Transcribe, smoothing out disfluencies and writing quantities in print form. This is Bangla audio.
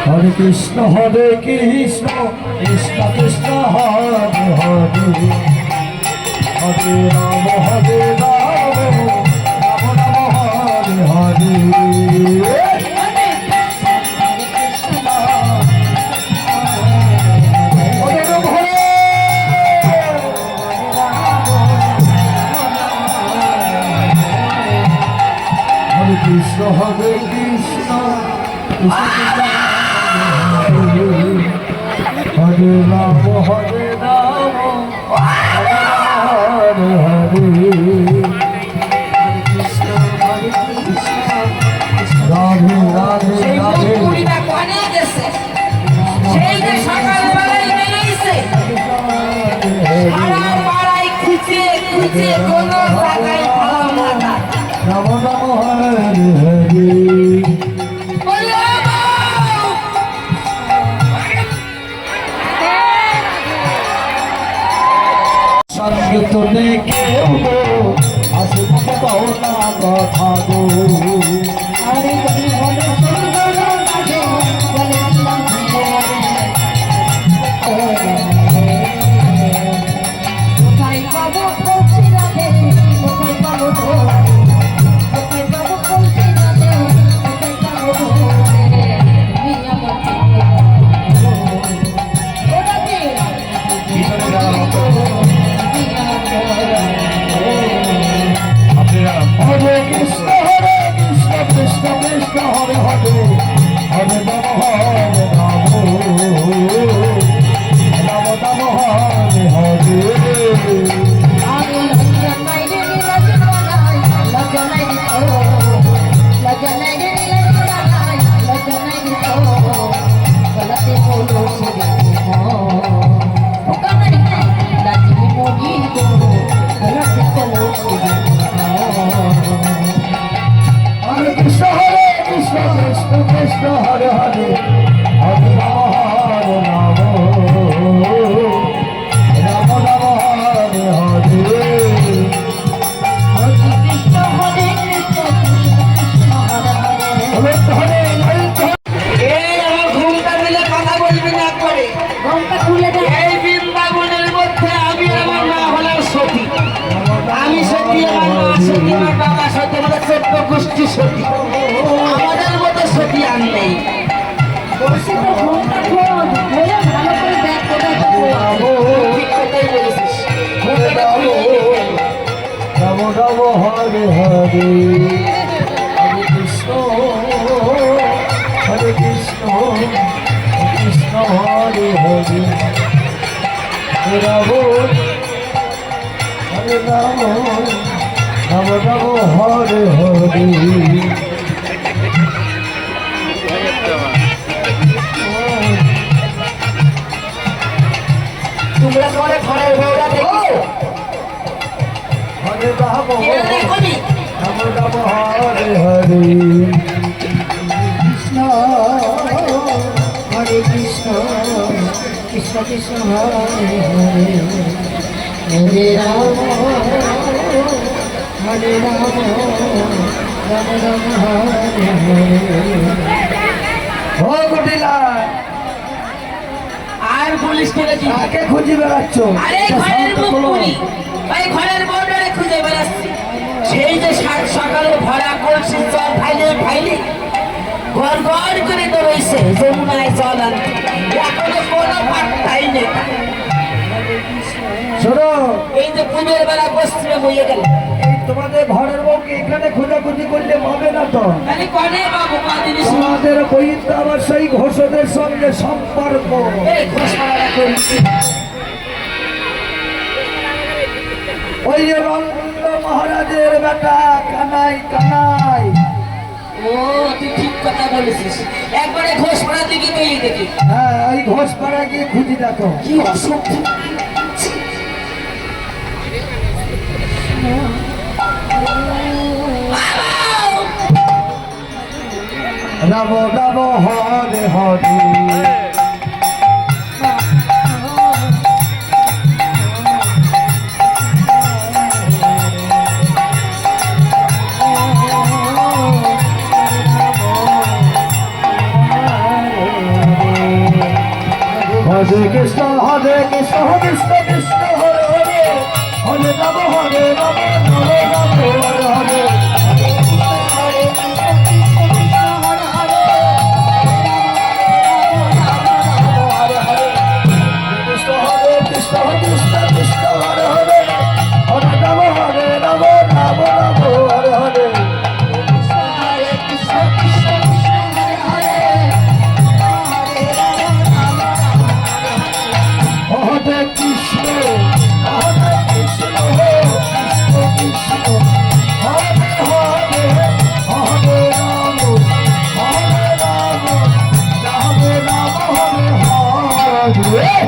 হরে কৃষ্ণ কৃষ্ণ কৃষ্ণ হরে হরে হরে রাম রাম রাম হরে হরে কৃষ্ণ হরে কৃষ্ণ হরে রাম হরে হরে কৃষ্ণ রাধে রাধে রাধে রাম রাম হরে হরে তোলে কেউ আসে পাও না কথা গো আরে আমাদের মতো সতী আর নেই। রাম রাম হরে হরে হরে কৃষ্ণ কৃষ্ণ হরে হরে রাম হরে রাম রাম রাম হরে হরে তোমরা করে ঘরের বউরা দেখো হরে রাম রাম রাম হরে হরে কৃষ্ণ হরে কৃষ্ণ কৃষ্ণ কৃষ্ণ হরে হরে হরে রাম হরে রাম রাম রাম হরে হরে ও কুটিলা আর পুলিশ করে কি কাকে খুঁজে বেড়াচ্ছ? আরে ঘরের মুখপুরি ভাই ঘরের বউটারে খুঁজে বেড়াচ্ছি। সেই যে সকালে ভরা কলসি জল ফাইলে ঘর ঘর করে তো রয়েছে যমুনায় জল আনতে, এখনো কোনো পাত্তাই নেই। শোনো এই যে পুজোর বেলা পশ্চিমে বইয়ে গেল, তোমাদের ঘরের বউকে এখানে খোঁজাখুঁজি করলে পাবে না তো। তোমাদের বইয়ের তো আবার সেই ঘোষদের সঙ্গে সম্পর্ক। ওই যে রঙ্গ মহারাজের বেটা কানাই কানাই। ও তুই ঠিক কথা বলেছিস, একবারে ঘোষপাড়ার দিকে গিয়ে দেখি। হ্যাঁ ওই ঘোষপাড়া গিয়ে খুঁজি দেখো কি অসুখ। রাম রাম হরে হরে হরে কৃষ্ণ কৃষ্ণ কৃষ্ণ হরে হরে হরে রাম হরে রাম রাম রাম হরে হরে কৃষ্ণ হরে কৃষ্ণ কৃষ্ণ কৃষ্ণ হরে হরে হরে রাম রাম রাম হরে হরে হরে কৃষ্ণ কৃষ্ণ কৃষ্ণ কৃষ্ণ হরে হরে হরে রাম রাম রাম হরে হরে